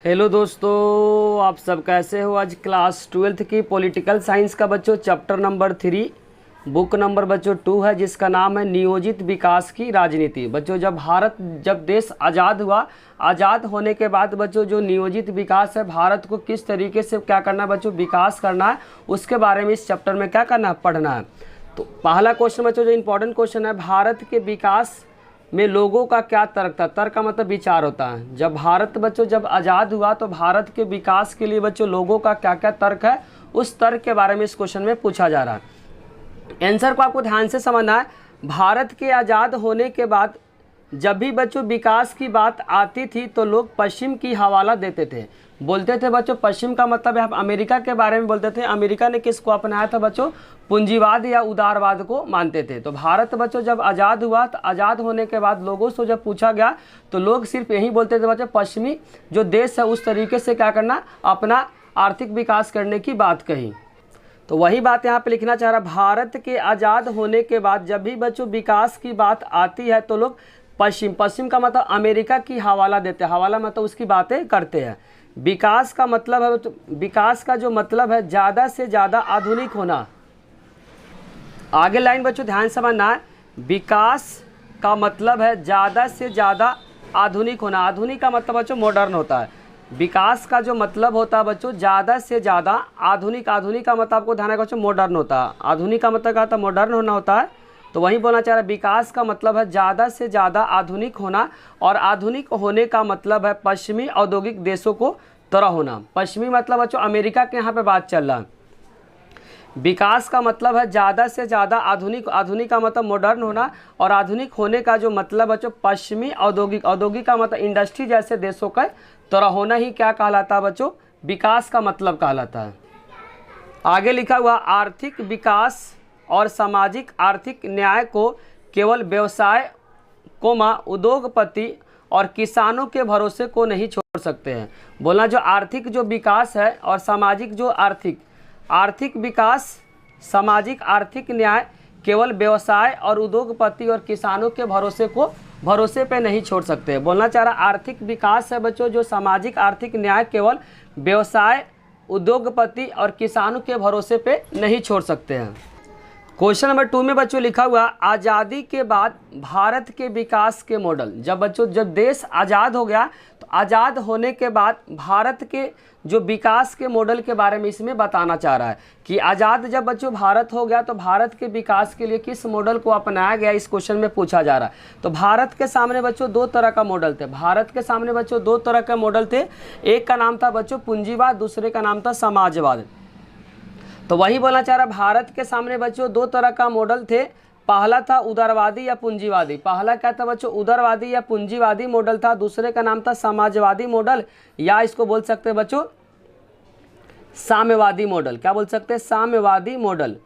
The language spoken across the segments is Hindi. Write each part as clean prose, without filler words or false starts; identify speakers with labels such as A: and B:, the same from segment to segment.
A: हेलो दोस्तों, आप सब कैसे हो। आज क्लास 12th की पॉलिटिकल साइंस का बच्चों चैप्टर नंबर 3 बुक नंबर बच्चों 2 है, जिसका नाम है नियोजित विकास की राजनीति। बच्चों जब देश आज़ाद हुआ, आज़ाद होने के बाद बच्चों जो नियोजित विकास है, भारत को किस तरीके से क्या करना है बच्चों, विकास करना है, उसके बारे में इस चैप्टर में क्या करना है, पढ़ना है। तो पहला क्वेश्चन बच्चों जो इंपॉर्टेंट क्वेश्चन है, भारत के विकास में लोगों का क्या तर्क था। तर्क का मतलब विचार होता है। जब भारत बच्चों जब आज़ाद हुआ तो भारत के विकास के लिए बच्चों लोगों का क्या क्या तर्क है, उस तर्क के बारे में इस क्वेश्चन में पूछा जा रहा है। आंसर को आपको ध्यान से समझना है। भारत के आज़ाद होने के बाद जब भी बच्चों विकास की बात आती थी तो लोग पश्चिम की हवाला देते थे, बोलते थे बच्चों। पश्चिम का मतलब है आप अमेरिका के बारे में बोलते थे। अमेरिका ने किसको अपनाया था बच्चों, पूंजीवाद या उदारवाद को मानते थे। तो भारत बच्चों जब आज़ाद हुआ तो आज़ाद होने के बाद लोगों से जब पूछा गया तो लोग सिर्फ यही बोलते थे बच्चों, पश्चिमी जो देश है उस तरीके से क्या करना, अपना आर्थिक विकास करने की बात कही। तो वही बात यहाँ पे लिखना चाह रहा, भारत के आज़ाद होने के बाद जब भी बच्चों विकास की बात आती है तो लोग पश्चिम का मतलब अमेरिका की हवाला देते हैं। हवाला मतलब उसकी बातें करते हैं। विकास का मतलब है तो विकास का जो मतलब है ज़्यादा से ज़्यादा आधुनिक होना। आगे लाइन बच्चों ध्यान समझना है। विकास का मतलब है ज़्यादा से ज़्यादा आधुनिक होना। आधुनिक का मतलब बच्चों मॉडर्न होता है। विकास का जो मतलब होता है बच्चों ज़्यादा से ज़्यादा आधुनिक। आधुनिक का मतलब आपको ध्यान रखना बच्चों मॉडर्न होता है। आधुनिक का मतलब क्या होता है, मॉडर्न होना होता है। तो वही बोलना चाह रहा है, विकास का मतलब है ज़्यादा से ज़्यादा आधुनिक होना, और आधुनिक होने का मतलब है पश्चिमी औद्योगिक देशों को तरह होना। पश्चिमी मतलब बच्चों अमेरिका के यहाँ पे बात चल रहा है। विकास का मतलब है ज़्यादा से ज़्यादा आधुनिक। आधुनिक का मतलब मॉडर्न होना, और आधुनिक होने का जो मतलब बच्चों पश्चिमी औद्योगिक। औद्योगिक का मतलब इंडस्ट्री जैसे देशों का तरह होना ही क्या कहलाता है बच्चों, विकास का मतलब कहलाता है। आगे लिखा हुआ, आर्थिक विकास और सामाजिक आर्थिक न्याय को केवल व्यवसाय उद्योगपति और किसानों के भरोसे को नहीं छोड़ सकते हैं। बोलना जो आर्थिक जो विकास है और सामाजिक जो आर्थिक विकास, सामाजिक आर्थिक न्याय केवल व्यवसाय और उद्योगपति और किसानों के भरोसे पे नहीं छोड़ सकते। बोलना चाह रहा आर्थिक विकास है बच्चों जो सामाजिक आर्थिक न्याय केवल व्यवसाय, उद्योगपति और किसानों के भरोसे पे नहीं छोड़ सकते हैं। क्वेश्चन नंबर 2 में बच्चों लिखा हुआ, आज़ादी के बाद भारत के विकास के मॉडल। जब देश आज़ाद हो गया तो आज़ाद होने के बाद भारत के जो विकास के मॉडल के बारे में इसमें बताना चाह रहा है कि आज़ाद जब बच्चों भारत हो गया तो भारत के विकास के लिए किस मॉडल को अपनाया गया, इस क्वेश्चन में पूछा जा रहा है। तो भारत के सामने बच्चों दो तरह का मॉडल थे। भारत के सामने बच्चों दो तरह के मॉडल थे। एक का नाम था बच्चों पूंजीवाद, दूसरे का नाम था समाजवाद। तो वही बोलना चाह रहा, भारत के सामने बच्चों दो तरह का मॉडल थे। पहला था उदारवादी या पूंजीवादी। पहला क्या था बच्चों, उदारवादी या पूंजीवादी मॉडल था। दूसरे का नाम था समाजवादी मॉडल, या इसको बोल सकते हैं बच्चों साम्यवादी मॉडल। क्या बोल सकते हैं, साम्यवादी मॉडल।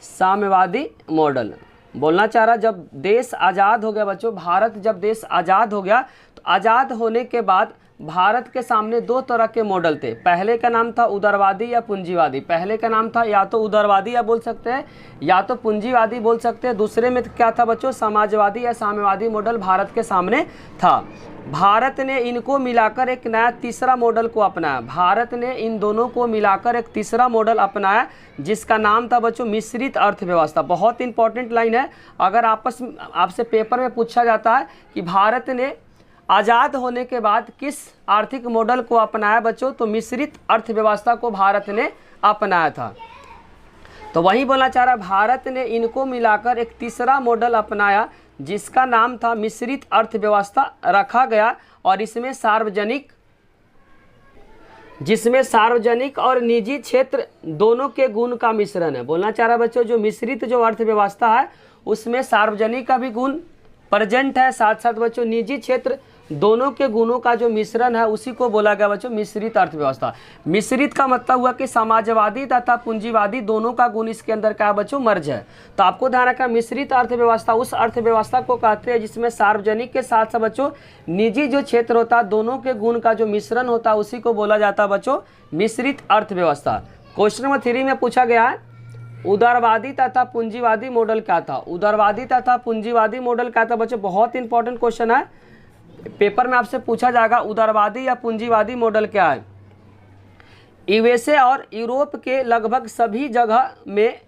A: साम्यवादी मॉडल बोलना चाह रहा, जब देश आज़ाद हो गया बच्चों, भारत जब देश आज़ाद हो गया तो आज़ाद होने के बाद भारत के सामने दो तरह के मॉडल थे। पहले का नाम था उदारवादी या पूंजीवादी। पहले का नाम था या तो उदारवादी या बोल सकते हैं, या तो पूंजीवादी बोल सकते हैं। दूसरे में क्या था बच्चों, समाजवादी या साम्यवादी मॉडल भारत के सामने था। भारत ने इनको मिलाकर एक नया तीसरा मॉडल को अपनाया। भारत ने इन दोनों को मिलाकर एक तीसरा मॉडल अपनाया जिसका नाम था बच्चों मिश्रित अर्थव्यवस्था। बहुत इंपॉर्टेंट लाइन है, अगर आपसे पेपर में पूछा जाता है कि भारत ने आज़ाद होने के बाद किस आर्थिक मॉडल को अपनाया बच्चों, तो मिश्रित अर्थव्यवस्था को भारत ने अपनाया था। तो वही बोलना चाह रहा, भारत ने इनको मिलाकर एक तीसरा मॉडल अपनाया जिसका नाम था मिश्रित अर्थव्यवस्था रखा गया, और जिसमें सार्वजनिक और निजी क्षेत्र दोनों के गुण का मिश्रण है। बोलना चाह रहा बच्चों जो मिश्रित जो अर्थव्यवस्था है उसमें सार्वजनिक का भी गुण प्रेजेंट है, साथ साथ बच्चों निजी क्षेत्र दोनों के गुणों का जो मिश्रण है उसी को बोला गया बच्चों मिश्रित अर्थव्यवस्था। मिश्रित का मतलब हुआ कि समाजवादी तथा पूंजीवादी दोनों का गुण इसके अंदर क्या बच्चों मर्ज है। तो आपको ध्यान रखना, मिश्रित अर्थव्यवस्था उस अर्थव्यवस्था को कहते हैं जिसमें सार्वजनिक के साथ साथ बच्चों निजी जो क्षेत्र होता है दोनों के गुण का जो मिश्रण होता है उसी को बोला जाता है बच्चों मिश्रित अर्थव्यवस्था। क्वेश्चन नंबर 3 में पूछा गया है, उदारवादी तथा पूंजीवादी मॉडल क्या था। उदारवादी तथा पूंजीवादी मॉडल क्या था बच्चों, बहुत इंपॉर्टेंट क्वेश्चन है। पेपर में आपसे पूछा जाएगा उदारवादी या पूंजीवादी मॉडल क्या है। यूएसए और यूरोप के लगभग सभी जगह में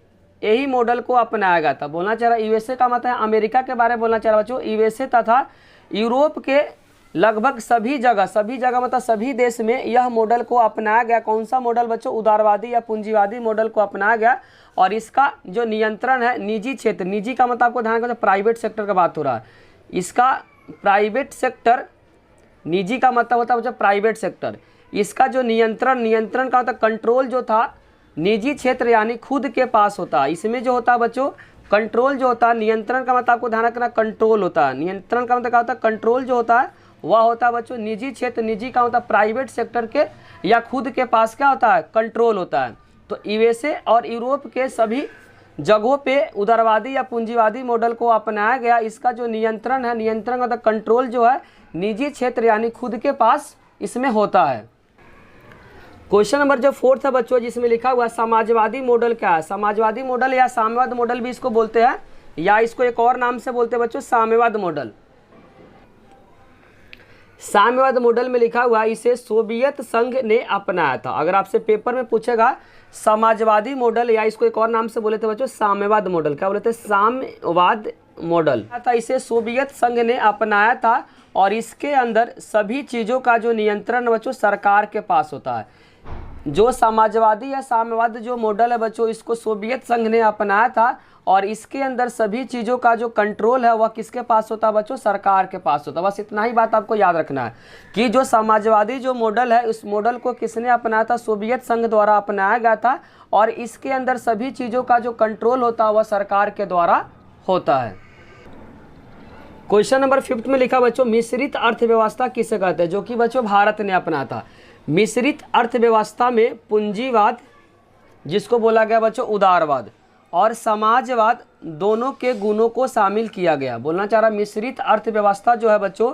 A: यही मॉडल को अपनाया गया था। बोलना चाह रहा यूएसए का मतलब है अमेरिका के बारे में बोलना चाह रहा बच्चों। यूएसए तथा यूरोप के लगभग सभी जगह मतलब सभी देश में यह मॉडल को अपनाया गया। कौन सा मॉडल बच्चों? उदारवादी या पूंजीवादी मॉडल को अपनाया गया। और इसका जो नियंत्रण है निजी क्षेत्र, निजी का मतलब आपको ध्यान रखना प्राइवेट सेक्टर का बात हो रहा है। इसका प्राइवेट सेक्टर, निजी का मतलब होता है बच्चों प्राइवेट सेक्टर। इसका जो नियंत्रण का मतलब कंट्रोल जो था निजी क्षेत्र यानी खुद के पास होता है। इसमें जो होता है बच्चों कंट्रोल जो होता है, नियंत्रण का मतलब आपको ध्यान रखना कंट्रोल होता है। नियंत्रण का मतलब क्या होता है? कंट्रोल जो होता है वह होता है बच्चों निजी क्षेत्र। निजी का मतलब प्राइवेट सेक्टर के या खुद के पास क्या होता है? कंट्रोल होता है। तो यूएसए और यूरोप के सभी जगहों पे उदारवादी या पूंजीवादी मॉडल को अपनाया गया। इसका जो नियंत्रण है, नियंत्रण मतलब कंट्रोल जो है निजी क्षेत्र यानी खुद के पास इसमें होता है। क्वेश्चन नंबर जो 4 है बच्चों, जिसमें लिखा हुआ है समाजवादी मॉडल क्या है? समाजवादी मॉडल या साम्यवाद मॉडल भी इसको बोलते हैं, या इसको एक और नाम से बोलते हैं बच्चों साम्यवाद मॉडल। साम्यवाद मॉडल में लिखा हुआ है इसे सोवियत संघ ने अपनाया था। अगर आपसे पेपर में पूछेगा समाजवादी मॉडल या इसको एक और नाम से बोले थे बच्चों साम्यवाद मॉडल, क्या बोले थे? साम्यवाद मॉडल था। इसे सोवियत संघ ने अपनाया था और इसके अंदर सभी चीज़ों का जो नियंत्रण बच्चों सरकार के पास होता है। जो समाजवादी या साम्यवाद जो मॉडल है बच्चों इसको सोवियत संघ ने अपनाया था और इसके अंदर सभी चीज़ों का जो कंट्रोल है वह किसके पास होता है बच्चों? सरकार के पास होता है। बस इतना ही बात आपको याद रखना है कि जो समाजवादी जो मॉडल है उस मॉडल को किसने अपनाया था? सोवियत संघ द्वारा अपनाया गया था और इसके अंदर सभी चीज़ों का जो कंट्रोल होता है वह सरकार के द्वारा होता है। क्वेश्चन नंबर 5 में लिखा बच्चों मिश्रित अर्थव्यवस्था किसे कहते हैं? जो कि बच्चों भारत ने अपनाया था। मिश्रित अर्थव्यवस्था में पूंजीवाद जिसको बोला गया बच्चों उदारवाद और समाजवाद दोनों के गुणों को शामिल किया गया। बोलना चाह रहा मिश्रित अर्थव्यवस्था जो है बच्चों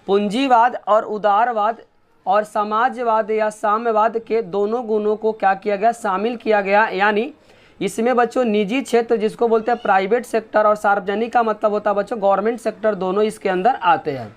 A: पूंजीवाद और उदारवाद और समाजवाद या साम्यवाद के दोनों गुणों को क्या किया गया? शामिल किया गया। यानी इसमें बच्चों निजी क्षेत्र जिसको बोलते हैं प्राइवेट सेक्टर और सार्वजनिक का मतलब होता है बच्चों गवर्नमेंट सेक्टर, दोनों इसके अंदर आते हैं।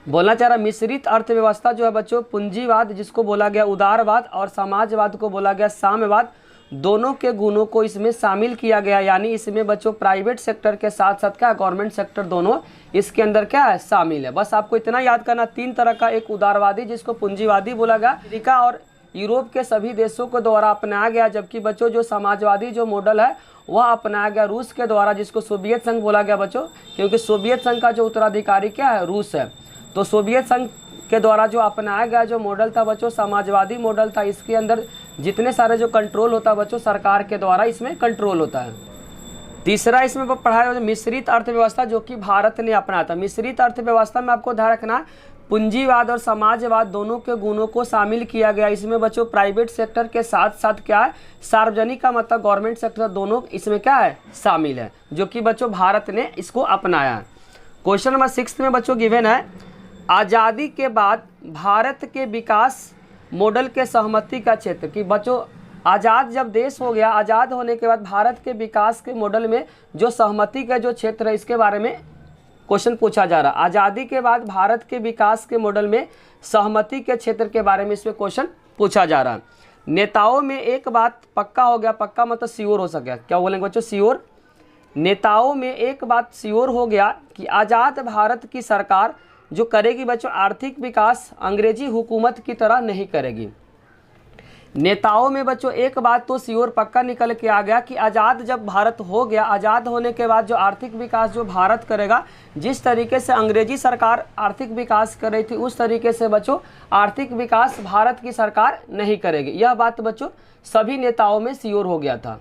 A: बोलना चाह रहा मिश्रित अर्थव्यवस्था जो है बच्चों पूंजीवाद जिसको बोला गया उदारवाद और समाजवाद को बोला गया साम्यवाद, दोनों के गुणों को इसमें शामिल किया गया। यानी इसमें बच्चों प्राइवेट सेक्टर के साथ साथ क्या गवर्नमेंट सेक्टर दोनों इसके अंदर क्या है? शामिल है। बस आपको इतना याद करना 3 तरह का, एक उदारवादी जिसको पूंजीवादी बोला गया, अमेरिका और यूरोप के सभी देशों के द्वारा अपनाया गया, जबकि बच्चों जो समाजवादी जो मॉडल है वह अपनाया गया रूस के द्वारा जिसको सोवियत संघ बोला गया बच्चों, क्योंकि सोवियत संघ का जो उत्तराधिकारी क्या है? रूस है। तो सोवियत संघ के द्वारा जो अपनाया गया जो मॉडल था बच्चों समाजवादी मॉडल था। इसके अंदर जितने सारे जो कंट्रोल होता है बच्चों सरकार के द्वारा इसमें कंट्रोल होता है। तीसरा इसमें पढ़ाया मिश्रित अर्थव्यवस्था जो कि भारत ने अपनाया था। मिश्रित अर्थव्यवस्था में आपको ध्यान रखना पूंजीवाद और समाजवाद दोनों के गुणों को शामिल किया गया। इसमें बच्चों प्राइवेट सेक्टर के साथ साथ क्या है? सार्वजनिक का मतलब गवर्नमेंट सेक्टर, दोनों इसमें क्या है? शामिल है, जो कि बच्चों भारत ने इसको अपनाया। क्वेश्चन नंबर 6 में बच्चों गिवन है आज़ादी के बाद भारत के विकास मॉडल के सहमति का क्षेत्र। कि बच्चों आज़ाद जब देश हो गया, आज़ाद होने के बाद भारत के विकास के मॉडल में जो सहमति का जो क्षेत्र है इसके बारे में क्वेश्चन पूछा जा रहा है। आज़ादी के बाद भारत के विकास के मॉडल में सहमति के क्षेत्र के बारे में इसमें क्वेश्चन पूछा जा रहा है। नेताओं में एक बात पक्का हो गया, पक्का मतलब श्योर हो सके, क्या बोलेंगे बच्चों? श्योर। नेताओं में एक बात श्योर हो गया कि आज़ाद भारत की सरकार जो करेगी बच्चों आर्थिक विकास अंग्रेजी हुकूमत की तरह नहीं करेगी। नेताओं में बच्चों एक बात तो श्योर पक्का निकल के आ गया कि आज़ाद जब भारत हो गया, आज़ाद होने के बाद जो आर्थिक विकास जो भारत करेगा, जिस तरीके से अंग्रेजी सरकार आर्थिक विकास कर रही थी उस तरीके से बच्चों आर्थिक विकास भारत की सरकार नहीं करेगी। यह बात बच्चों सभी नेताओं में श्योर हो गया था।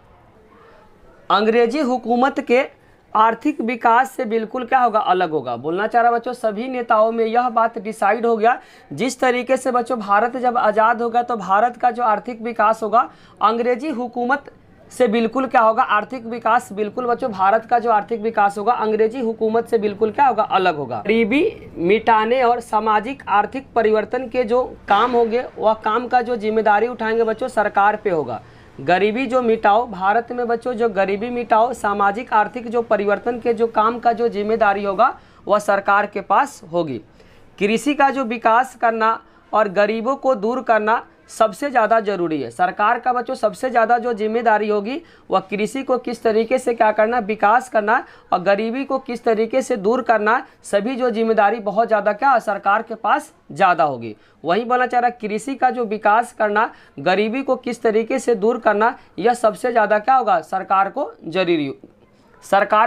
A: अंग्रेजी हुकूमत के आर्थिक विकास से बिल्कुल क्या होगा? अलग होगा। बोलना चाह रहा बच्चों सभी नेताओं में यह बात डिसाइड हो गया। जिस तरीके से बच्चों भारत जब आज़ाद होगा तो भारत का जो आर्थिक विकास होगा अंग्रेजी हुकूमत से बिल्कुल क्या होगा? आर्थिक विकास बिल्कुल बच्चों भारत का जो आर्थिक विकास होगा अंग्रेजी हुकूमत से बिल्कुल क्या होगा? अलग होगा। गरीबी मिटाने और सामाजिक आर्थिक परिवर्तन के जो काम होंगे वह काम का जो जिम्मेदारी उठाएंगे बच्चों सरकार पे होगा। गरीबी जो मिटाओ, भारत में बच्चों जो गरीबी मिटाओ, सामाजिक आर्थिक जो परिवर्तन के जो काम का जो जिम्मेदारी होगा वह सरकार के पास होगी। कृषि का जो विकास करना और गरीबों को दूर करना सबसे ज़्यादा जरूरी है। सरकार का बच्चों सबसे ज़्यादा जो जिम्मेदारी होगी वह कृषि को किस तरीके से क्या करना, विकास करना और गरीबी को किस तरीके से दूर करना, सभी जो जिम्मेदारी बहुत ज़्यादा क्या सरकार के पास ज़्यादा होगी। वही बोलना चाह रहा है कृषि का जो विकास करना, गरीबी को किस तरीके से दूर करना, यह सबसे ज़्यादा क्या होगा, सरकार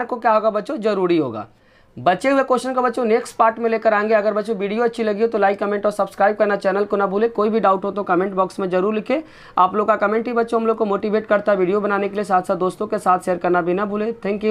A: को क्या होगा बच्चों, जरूरी होगा। बचे हुए क्वेश्चन का बच्चों नेक्स्ट पार्ट में लेकर आएंगे। अगर बच्चों वीडियो अच्छी लगी हो तो लाइक कमेंट और सब्सक्राइब करना चैनल को ना भूले। कोई भी डाउट हो तो कमेंट बॉक्स में जरूर लिखें। आप लोग का कमेंट ही बच्चों हम लोग को मोटिवेट करता है वीडियो बनाने के लिए। साथ साथ दोस्तों के साथ शेयर करना भी ना भूले। Thank you.